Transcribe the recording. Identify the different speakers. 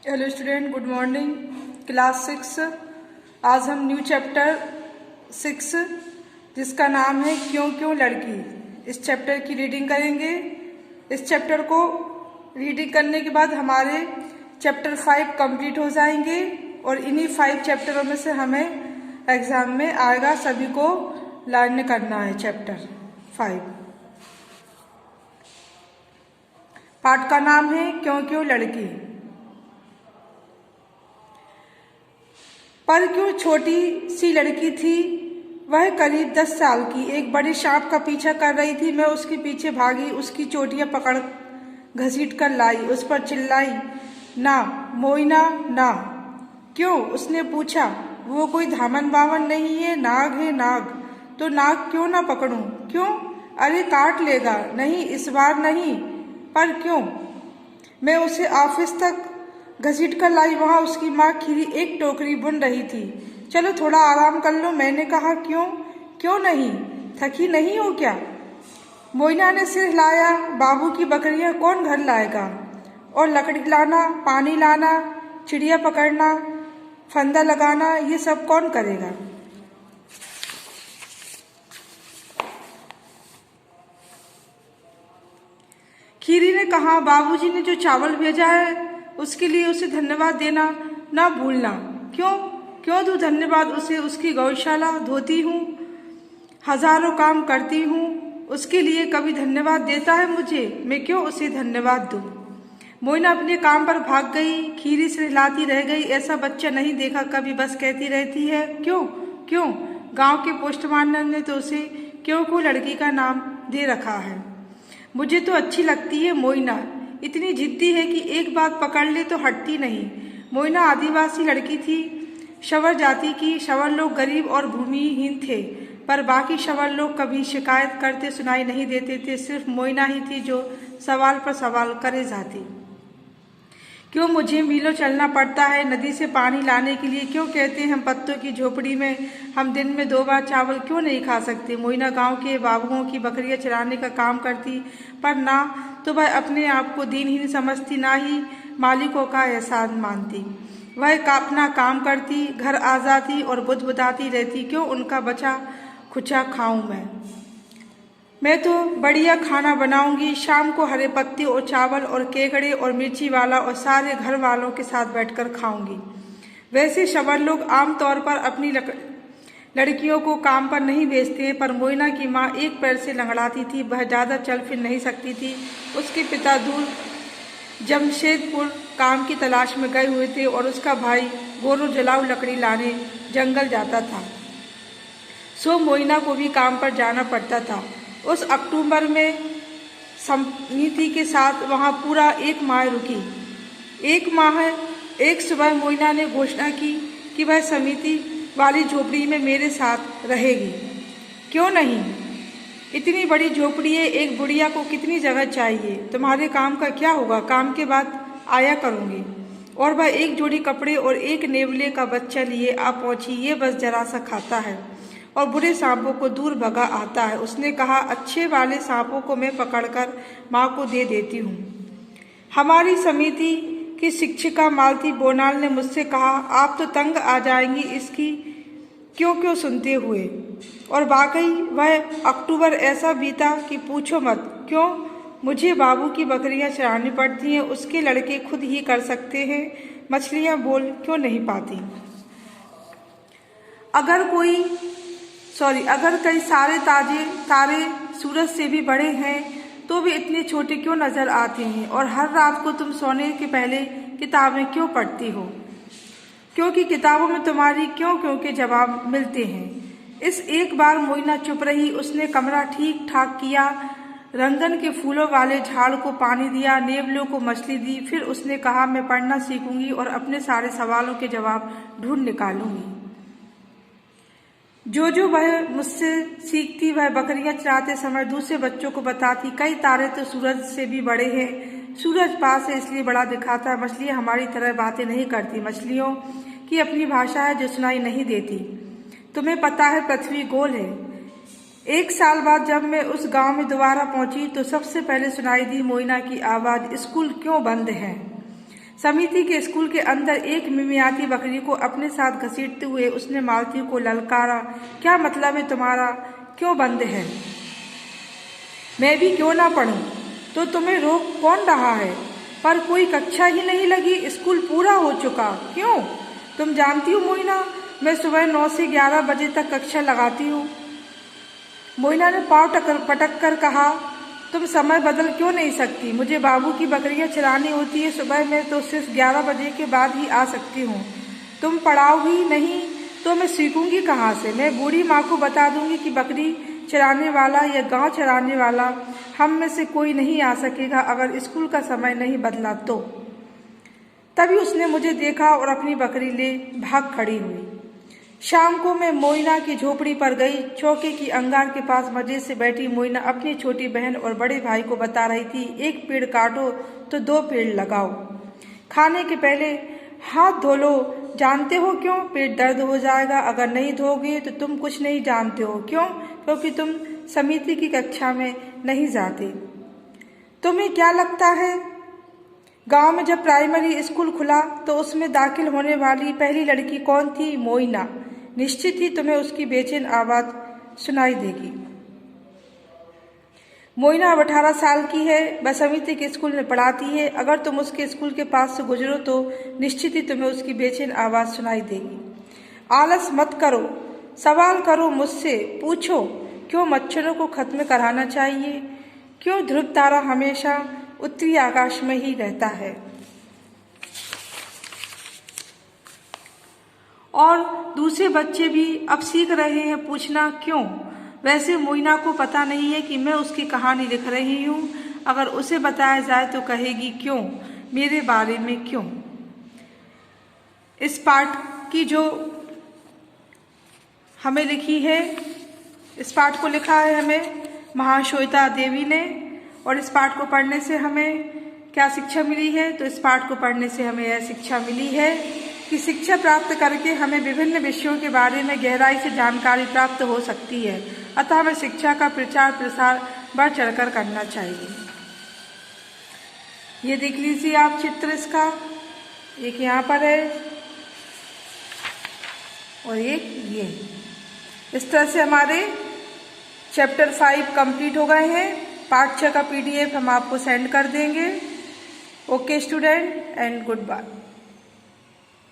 Speaker 1: Hello student, good morning. Class 6। आज हम new chapter 6 जिसका नाम है क्यों क्यों लड़की, इस चैप्टर की रीडिंग करेंगे। इस चैप्टर को रीडिंग करने के बाद हमारे चैप्टर 5 कंप्लीट हो जाएंगे और इन्हीं 5 चैप्टरों में से हमें एग्जाम में आएगा। सभी को लर्न करना है चैप्टर 5। पाठ का नाम है क्यों क्यों लड़की। पर क्यों छोटी सी लड़की थी, वह करीब 10 साल की, एक बड़े सांप का पीछा कर रही थी। मैं उसके पीछे भागी, उसकी चोटियां पकड़ घसीट कर लाई, उस पर चिल्लाई, ना मोइना ना। क्यों? उसने पूछा। वो कोई धामन बावन नहीं है, नाग है नाग। तो नाग क्यों ना पकड़ूं? क्यों? अरे काट लेगा। नहीं, इस बार नहीं। पर क्यों? मैं उसे ऑफिस तक घसीट कर लाई, वहां उसकी माँ खीरी एक टोकरी बुन रही थी। चलो थोड़ा आराम कर लो, मैंने कहा। क्यों? क्यों नहीं? थकी नहीं हो क्या? मोइना ने सिर हिलाया। बाबू की बकरियां कौन घर लाएगा? और लकड़ी लाना, पानी लाना, चिड़िया पकड़ना, फंदा लगाना, ये सब कौन करेगा? खीरी ने कहा, बाबूजी ने जो चावल भेजा है उसके लिए उसे धन्यवाद देना ना भूलना। क्यों? क्यों दूं धन्यवाद उसे? उसकी गौशाला धोती हूँ, हजारों काम करती हूँ, उसके लिए कभी धन्यवाद देता है मुझे? मैं क्यों उसे धन्यवाद दूं? मोइना अपने काम पर भाग गई। खीरी से हिलाती रह गई। ऐसा बच्चा नहीं देखा कभी, बस कहती रहती है क्यों क्यों। गांव के पोस्टमास्टर ने तो उसे क्यों को लड़की का नाम दे रखा है। मुझे तो अच्छी लगती है मोइना, इतनी जिद्दी है कि एक बात पकड़ ले तो हटती नहीं। मोइना आदिवासी लड़की थी, शवर जाति की। शवर लोग गरीब और भूमिहीन थे, पर बाकी शवर लोग कभी शिकायत करते सुनाई नहीं देते थे। सिर्फ मोइना ही थी जो सवाल पर सवाल करे जाती। क्यों मुझे मीलों चलना पड़ता है नदी से पानी लाने के लिए? क्यों कहते हैं हम पत्तों की झोपड़ी में हम दिन में 2 बार चावल क्यों नहीं खा सकते? मोइना गांव के बाबुओं की बकरियां चराने का काम करती, पर ना तो वह अपने आप को दीनहीन समझती, ना ही मालिकों का एहसान मानती। वह अपना काम करती, घर आ जाती और बुदबुदाती रहती, क्यों उनका बचा खुचा खाऊं मैं तो बढ़िया खाना बनाऊंगी। शाम को हरे पत्ते और चावल और केकड़े और मिर्ची वाला और सारे घर वालों के साथ बैठकर खाऊंगी। वैसे शबर लोग आमतौर पर अपनी लड़कियों को काम पर नहीं भेजते हैं, पर मोइना की माँ एक पैर से लंगड़ाती थी, वह ज़्यादा चल फिर नहीं सकती थी। उसके पिता दूर जमशेदपुर काम की तलाश में गए हुए थे और उसका भाई गोरू जलाऊ लकड़ी लाने जंगल जाता था, सो मोइना को भी काम पर जाना पड़ता था। उस अक्टूबर में समिति के साथ वहाँ पूरा 1 माह रुकी। 1 माह एक सुबह मोइना ने घोषणा की कि वह समिति वाली झोपड़ी में मेरे साथ रहेगी। क्यों नहीं? इतनी बड़ी झोपड़ी है, एक बुढ़िया को कितनी जगह चाहिए? तुम्हारे काम का क्या होगा? काम के बाद आया करूँगी। और वह एक जोड़ी कपड़े और एक नेवले का बच्चा लिए आ पहुँची। ये बस जरा सा खाता है और बुरे सांपों को दूर भगा आता है। उसने कहा, अच्छे वाले सांपों को मैं पकड़कर माँ को दे देती हूँ। हमारी समिति की शिक्षिका मालती बोनाल ने मुझसे कहा, आप तो तंग आ जाएंगी इसकी क्यों क्यों सुनते हुए। और वाकई वह अक्टूबर ऐसा बीता कि पूछो मत। क्यों? मुझे बाबू की बकरियां चरानी पड़ती हैं, उसके लड़के खुद ही कर सकते हैं। मछलियां बोल क्यों नहीं पाती? अगर कई सारे तारे सूरज से भी बड़े हैं तो भी इतने छोटे क्यों नजर आते हैं? और हर रात को तुम सोने के पहले किताबें क्यों पढ़ती हो? क्योंकि किताबों में तुम्हारी क्यों क्यों के जवाब मिलते हैं। इस एक बार मोइना चुप रही। उसने कमरा ठीक ठाक किया, रंगन के फूलों वाले झाड़ को पानी दिया, नेवलों को मछली दी। फिर उसने कहा, मैं पढ़ना सीखूंगी और अपने सारे सवालों के जवाब ढूंढ निकालूंगी। जो वह मुझसे सीखती, वह बकरियां चराते समय दूसरे बच्चों को बताती। कई तारे तो सूरज से भी बड़े हैं। सूरज पास है इसलिए बड़ा दिखाता है। मछलियां हमारी तरह बातें नहीं करती। मछलियों की अपनी भाषा है जो सुनाई नहीं देती। तुम्हें पता है पृथ्वी गोल है। 1 साल बाद जब मैं उस गांव में दोबारा पहुंची तो सबसे पहले सुनाई दी मोइना की आवाज, स्कूल क्यों बंद है? समिति के स्कूल के अंदर एक मिमियाती बकरी को अपने साथ घसीटते हुए उसने मालती को ललकारा, क्या मतलब है तुम्हारा, क्यों बंद है? मैं भी क्यों ना पढ़ूं? तो तुम्हें रोक कौन रहा है? पर कोई कक्षा ही नहीं लगी, स्कूल पूरा हो चुका, क्यों? तुम जानती हो मोइना, मैं सुबह 9 से 11 बजे तक कक्षा लगाती हूँ। मोइना ने पाँव पटक कर कहा, तुम समय बदल क्यों नहीं सकती? मुझे बाबू की बकरियां चरानी होती है सुबह में, तो सिर्फ 11 बजे के बाद ही आ सकती हूँ। तुम पढ़ाओगी नहीं तो मैं सीखूंगी कहाँ से? मैं बूढ़ी माँ को बता दूंगी कि बकरी चराने वाला या गांव चराने वाला हम में से कोई नहीं आ सकेगा अगर स्कूल का समय नहीं बदला तो। तभी उसने मुझे देखा और अपनी बकरी ले भाग खड़ी हुई। शाम को मैं मोइना की झोपड़ी पर गई। चौके की अंगार के पास मजे से बैठी मोइना अपनी छोटी बहन और बड़े भाई को बता रही थी, एक पेड़ काटो तो 2 पेड़ लगाओ। खाने के पहले हाथ धो लो, जानते हो क्यों? पेट दर्द हो जाएगा अगर नहीं धोगे तो। तुम कुछ नहीं जानते हो, क्यों? क्योंकि तुम समिति की कक्षा में नहीं जाते। तुम्हें क्या लगता है, गांव में जब प्राइमरी स्कूल खुला तो उसमें दाखिल होने वाली पहली लड़की कौन थी? मोइना। निश्चित ही तुम्हें उसकी बेचैन आवाज सुनाई देगी। मोइना अब 18 साल की है, वह समिति के स्कूल में पढ़ाती है। अगर तुम उसके स्कूल के पास से गुजरो तो निश्चित ही तुम्हें उसकी बेचैन आवाज सुनाई देगी। आलस मत करो, सवाल करो मुझसे, पूछो क्यों मच्छरों को खत्म कराना चाहिए? क्यों ध्रुव तारा हमेशा उत्तरी आकाश में ही रहता है? और दूसरे बच्चे भी अब सीख रहे हैं पूछना क्यों। वैसे मोइना को पता नहीं है कि मैं उसकी कहानी लिख रही हूँ। अगर उसे बताया जाए तो कहेगी क्यों, मेरे बारे में क्यों। इस पाठ की जो हमें लिखी है, इस पाठ को लिखा है हमें महाश्वेता देवी ने। और इस पाठ को पढ़ने से हमें क्या शिक्षा मिली है? तो इस पाठ को पढ़ने से हमें यह शिक्षा मिली है कि शिक्षा प्राप्त करके हमें विभिन्न विषयों के बारे में गहराई से जानकारी प्राप्त हो सकती है। अतः हमें शिक्षा का प्रचार प्रसार बढ़ चढ़कर करना चाहिए। ये देख लीजिए आप चित्र इसका, एक यहाँ पर है और एक ये। इस तरह से हमारे चैप्टर 5 कंप्लीट हो गए हैं। पार्ट 6 का PDF हम आपको सेंड कर देंगे। Okay student and good bye.